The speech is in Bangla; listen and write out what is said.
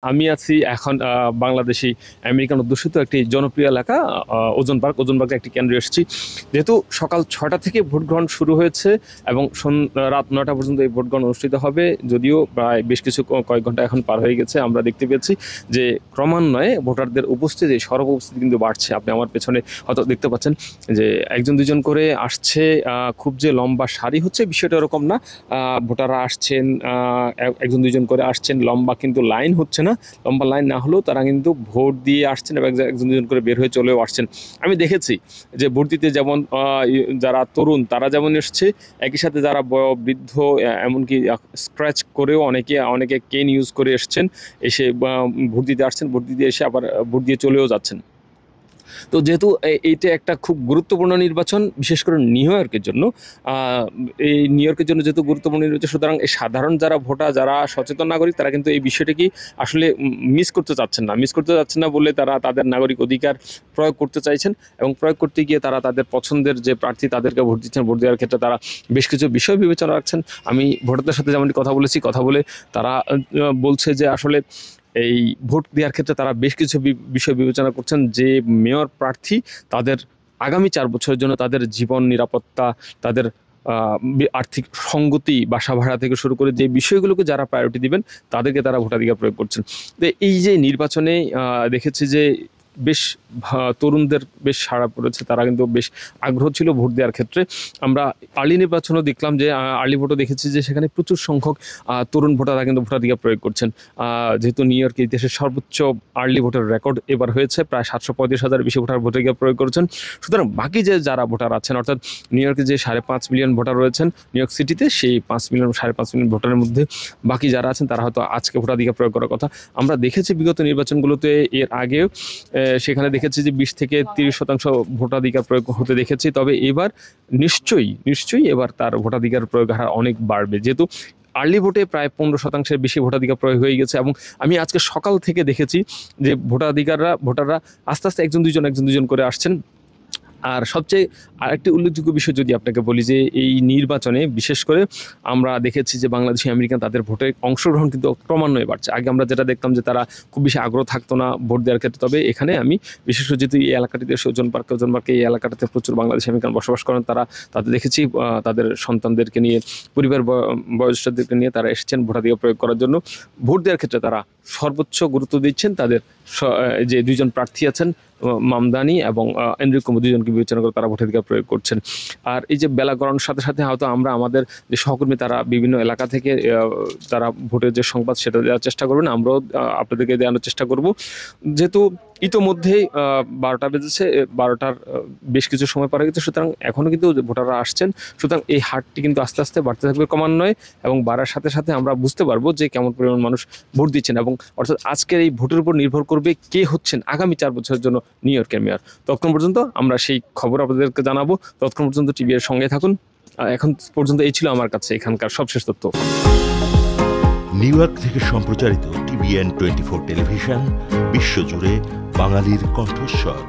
আমি আছি এখন বাংলাদেশি আমেরিকান অধ্যুষিত একটি জনপ্রিয় এলাকা ওজন পার্ক। ওজন পার্কে একটি কেন্দ্রে এসেছি। যেহেতু সকাল 6টা থেকে ভোট গ্রহণ শুরু হয়েছে এবং রাত 9টা পর্যন্ত এই ভোট গ্রহণ অনুষ্ঠিত হবে, যদিও প্রায় বেশ কিছু কয়েক ঘন্টা এখন পার হয়ে গেছে, আমরা দেখতে পেয়েছি যে ক্রমান্বয়ে ভোটারদের উপস্থিতি, সরব উপস্থিতি কিন্তু বাড়ছে। আপনি আমার পেছনে হয়তো দেখতে পাচ্ছেন যে একজন দুজন করে আসছে। খুব যে লম্বা সারি হচ্ছে বিষয়টা এরকম না। ভোটাররা আসছেন, একজন দুজন করে আসছেন, লম্বা কিন্তু লাইন হচ্ছে না। লম্বা লাইন না হলেও তারা কিন্তু ভোট দিয়ে আসছেন এবং একজন দুজন করে বের হয়ে চলেও আসছেন। আমি দেখেছি যে ভোট দিতে যেমন যারা তরুণ তারা যেমন এসছে, একই সাথে যারা বৃদ্ধ, এমনকি স্ক্র্যাচ করেও অনেকে কেন ইউজ করে এসছেন, এসে ভোট দিতে আসছেন, ভোট দিতে এসে আবার ভোট দিয়ে চলেও যাচ্ছেন। তো যেহেতু এইটা একটা খুব গুরুত্বপূর্ণ নির্বাচন, বিশেষ করে নিউ ইয়র্কের জন্য, এই নিউ ইয়র্কের জন্য যেহেতু গুরুত্বপূর্ণ নির্বাচন, সুতরাং এই সাধারণ যারা ভোটার, যারা সচেতন নাগরিক, তারা কিন্তু এই বিষয়টাকে আসলে মিস করতে চাচ্ছেন না বলে তারা তাদের নাগরিক অধিকার প্রয়োগ করতে চাইছেন এবং প্রয়োগ করতে গিয়ে তারা তাদের পছন্দের যে প্রার্থী তাদেরকে ভোট দিচ্ছেন। ভোট দেওয়ার ক্ষেত্রে তারা বেশ কিছু বিষয় বিবেচনা রাখছেন। আমি ভোটারদের সাথে যেমনটি কথা বলে তারা বলছে যে আসলে এই ভোট দেওয়ার ক্ষেত্রে তারা বেশ কিছু বিষয় বিবেচনা করছেন, যে মেয়র প্রার্থী তাদের আগামী 4 বছরের জন্য তাদের জীবন নিরাপত্তা, তাদের আর্থিক সঙ্গতি, বাসা ভাড়া থেকে শুরু করে যে বিষয়গুলোকে যারা প্রায়োরিটি দিবেন তাদেরকে তারা ভোটাধিকার প্রয়োগ করছেন। তো এই যে নির্বাচনে দেখেছি যে বেশ তরুণদের বেশ সাড়া পড়েছে, তারা কিন্তু বেশ আগ্রহ ছিল ভোট দেওয়ার ক্ষেত্রে। আমরা আর্লি নির্বাচনও দেখলাম যে আর্লি ভোটও দেখেছি যে সেখানে প্রচুর সংখ্যক তরুণ ভোটাররা কিন্তু ভোটাধিকার প্রয়োগ করছেন। যেহেতু নিউ ইয়র্কে দেশের সর্বোচ্চ আর্লি ভোটের রেকর্ড এবার হয়েছে, প্রায় 735,000 বেশি ভোটার ভোটাধিকার প্রয়োগ করেছেন। সুতরাং বাকি যে যারা ভোটার আছেন, অর্থাৎ নিউ ইয়র্কে যে 5.5 মিলিয়ন ভোটার রয়েছেন নিউ ইয়র্ক সিটিতে, সেই 5.5 মিলিয়ন ভোটারের মধ্যে বাকি যারা আছেন তারা হয়তো আজকে ভোটাধিকার প্রয়োগ করার কথা। আমরা দেখেছি বিগত নির্বাচনগুলোতে, এর আগেও সেখানে দেখেছি যে 20 থেকে 30% ভোটাধিকার প্রয়োগ হতে দেখেছি। তবে এবার নিশ্চয়ই এবার তার ভোটাধিকার প্রয়োগ হার অনেক বাড়বে, যেহেতু আর্লি ভোটে প্রায় 15%-এর বেশি ভোটাধিকার প্রয়োগ হয়ে গেছে। এবং আমি আজকে সকাল থেকে দেখেছি যে ভোটাররা আস্তে আস্তে একজন দুজন করে আসছেন। আর সবচেয়ে আরেকটি উল্লেখযোগ্য বিষয় যদি আপনাকে বলি, যে এই নির্বাচনে বিশেষ করে আমরা দেখেছি যে বাংলাদেশি আমেরিকান তাদের ভোটে অংশগ্রহণ কিন্তু ক্রমান্বয়ে বাড়ছে। আগে আমরা যেটা দেখতাম যে তারা খুব বেশি আগ্রহ থাকতো না ভোট দেওয়ার ক্ষেত্রে। তবে এখানে আমি বিশেষ করে যেহেতু এই এলাকাটিতে ওজন পার্কে এই এলাকাটাতে প্রচুর বাংলাদেশি আমেরিকান বসবাস করেন, তাদের দেখেছি তাদের সন্তানদেরকে নিয়ে, পরিবার বয়োজ্যেষ্ঠদেরকে নিয়ে তারা এসেছেন ভোটাধিকার প্রয়োগ করার জন্য। ভোট দেওয়ার ক্ষেত্রে তারা সর্বোচ্চ গুরুত্ব দিচ্ছেন। তাদের যে দুইজন প্রার্থী আছেন, মামদানি এবং এনরিকো, দুজনকে বিবেচনা করে তারা ভোটাধিকার প্রয়োগ করছেন। আর এই যে বেলা গড়ানোর সাথে সাথে হয়তো আমরা আমাদের যে সহকর্মী তারা বিভিন্ন এলাকা থেকে তারা ভোটের যে সংবাদ সেটা দেওয়ার চেষ্টা করবেন, আমরাও আপনাদেরকে দেওয়ানোর চেষ্টা করব। যেহেতু ইতোমধ্যেই 12টা বেজেছে, 12টার বেশ কিছু সময় পার গেছে, সুতরাং এখনও কিন্তু ভোটাররা আসছেন। সুতরাং এই হারটি কিন্তু আস্তে আস্তে বাড়তে থাকবে ক্রমান্বয়ে, এবং বাড়ার সাথে সাথে আমরা বুঝতে পারবো যে কেমন পরিমাণ মানুষ ভোট দিচ্ছেন, এবং অর্থাৎ আজকের এই ভোটের উপর নির্ভর করবে কে হচ্ছেন আগামী 4 বছরের জন্য নিউ ইয়র্কের মেয়র। ততক্ষণ পর্যন্ত আমরা সেই খবর আপনাদেরকে জানাবো। ততক্ষণ পর্যন্ত টিভির সঙ্গে থাকুন। এখন পর্যন্ত এই ছিল আমার কাছে এখানকার সবশেষ তথ্য। নিউ ইয়র্ক থেকে সম্প্রচারিত TVN 24 টেলিভিশন, বিশ্বজুড়ে বাঙালির কণ্ঠস্বর।